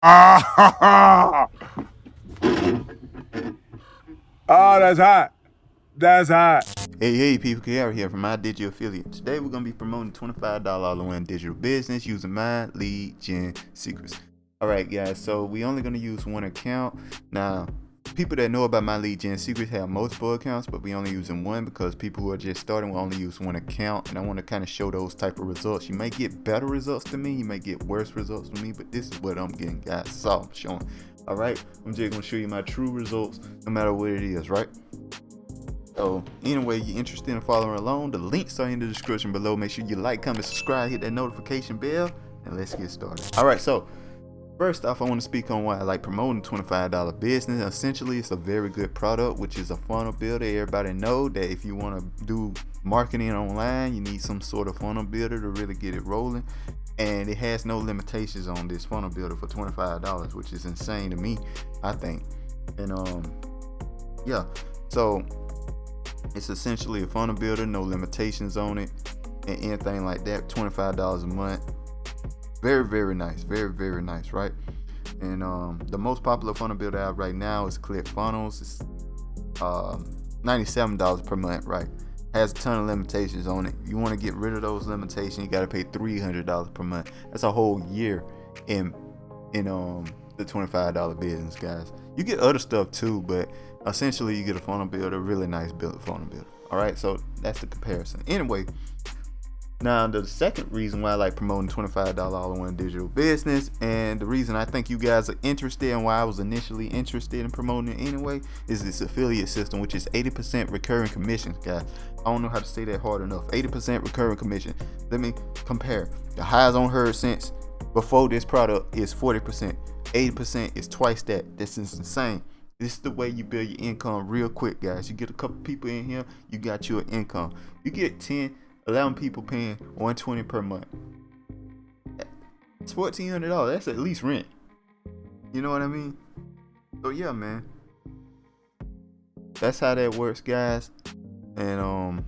Ah, oh, that's hot. That's hot. Hey, people, Kiara here from My Digital Affiliate. Today we're going to be promoting $25 all-in-one digital business using My Lead Gen Secrets. Alright guys, so we only going to use one account. Now, people that know about My Lead Gen Secrets have multiple accounts, but we only using one because people who are just starting will only use one account, and I want to kind of show those type of results. You may get better results than me, you may get worse results than me, but this is what I'm getting, guys. That's all I'm showing. Alright, I'm just going to show you my true results no matter what it is, right? So anyway, you're interested in following along, the links are in the description below. Make sure you like, comment, subscribe, hit that notification bell, and let's get started. Alright, so first off, I want to speak on why I like promoting $25 business. Essentially, it's a very good product, which is a funnel builder. Everybody know that if you want to do marketing online, you need some sort of funnel builder to really get it rolling. And it has no limitations on this funnel builder for $25, which is insane to me, I think. And yeah, so it's essentially a funnel builder, no limitations on it, and anything like that. $25 a month. Very nice. Very nice, right? And the most popular funnel builder out right now is ClickFunnels. It's $97 per month, right? Has a ton of limitations on it. You want to get rid of those limitations, you got to pay $300 per month. That's a whole year in the $25 business, guys. You get other stuff too, but essentially you get a funnel builder, really nice funnel builder. All right, so that's the comparison. Anyway, now the second reason why I like promoting $25 all-in-one digital business, and the reason I think you guys are interested and why I was initially interested in promoting it anyway, is this affiliate system, which is 80% recurring commissions, guys. I don't know how to say that hard enough. 80% recurring commission. Let me compare. The highs on her since before this product is 40%. 80% is twice that. This is insane. This is the way you build your income real quick, guys. You get a couple people in here, you got your income. You get 11 people paying $120 per month. It's $1,400. That's at least rent. You know what I mean? So yeah, man. That's how that works, guys. And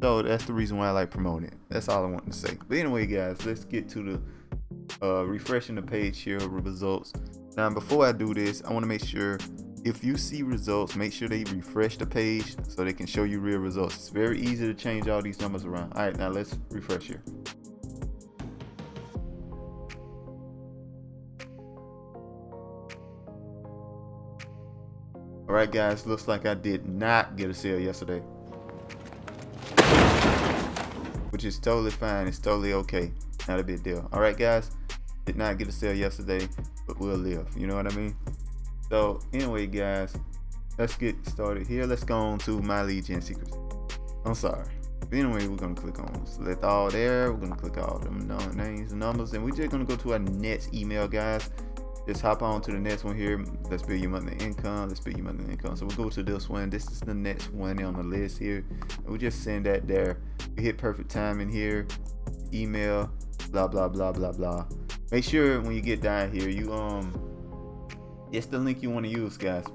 so that's the reason why I like promoting it. That's all I want to say. But anyway, guys, let's get to the refreshing the page here of results. Now, before I do this, I want to make sure if you see results, make sure they refresh the page so they can show you real results. It's very easy to change all these numbers around. All right, now let's refresh here. All right, guys, looks like I did not get a sale yesterday, which is totally fine. It's totally okay. Not a big deal. All right, guys, did not get a sale yesterday, but we'll live. You know what I mean? So anyway, guys, let's get started here. Let's go on to My Lead Gen Secrets. I'm sorry. But anyway, we're gonna click on select all there. We're gonna click all them names and numbers, and we're just gonna go to our next email, guys. Just hop on to the next one here. Let's build your monthly income. Let's build your monthly income. So we'll go to this one. This is the next one on the list here. And we just send that there. We hit perfect time in here. Email. Blah blah blah blah blah. Make sure when you get down here, you it's the link you want to use, guys.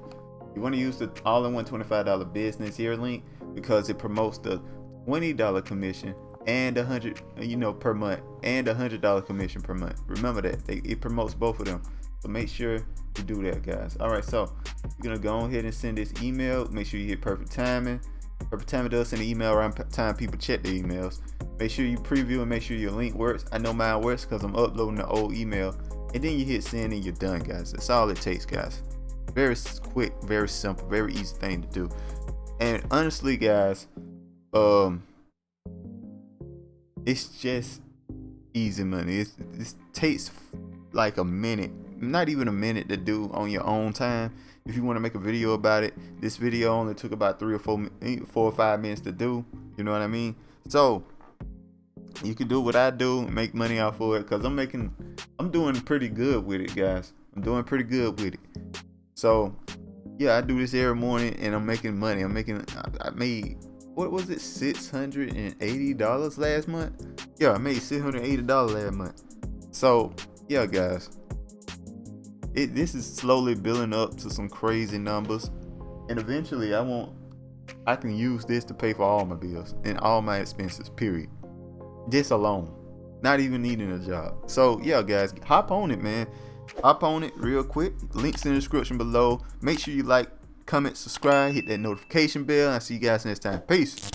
You want to use the all-in-one $25 business here link because it promotes the $20 commission and $100, per month, and $100 commission per month. Remember that it promotes both of them. So make sure you do that, guys. All right, so you're gonna go ahead and send this email. Make sure you hit perfect timing. Perfect timing does send an email around time people check the emails. Make sure you preview and make sure your link works. I know mine works because I'm uploading the old email. And then you hit send and you're done, guys. That's all it takes, guys. Very quick, very simple, very easy thing to do. And honestly, guys, it's just easy money. It takes like a minute, not even a minute, to do on your own time. If you want to make a video about it, this video only took about 4 or 5 minutes to do. You know what I mean? So you can do what I do and make money off of it, because I'm doing pretty good with it, guys. I'm doing pretty good with it. So yeah, I do this every morning and I'm making money. I made, what was it, $680 last month? Yeah, I made $680 last month. So yeah, guys, this is slowly building up to some crazy numbers, and eventually I can use this to pay for all my bills and all my expenses, period. This alone, not even needing a job. So yeah, guys, hop on it, man. hop on it real quick. Links in the description below. Make sure you like, comment, subscribe, hit that notification bell. I'll see you guys next time. Peace.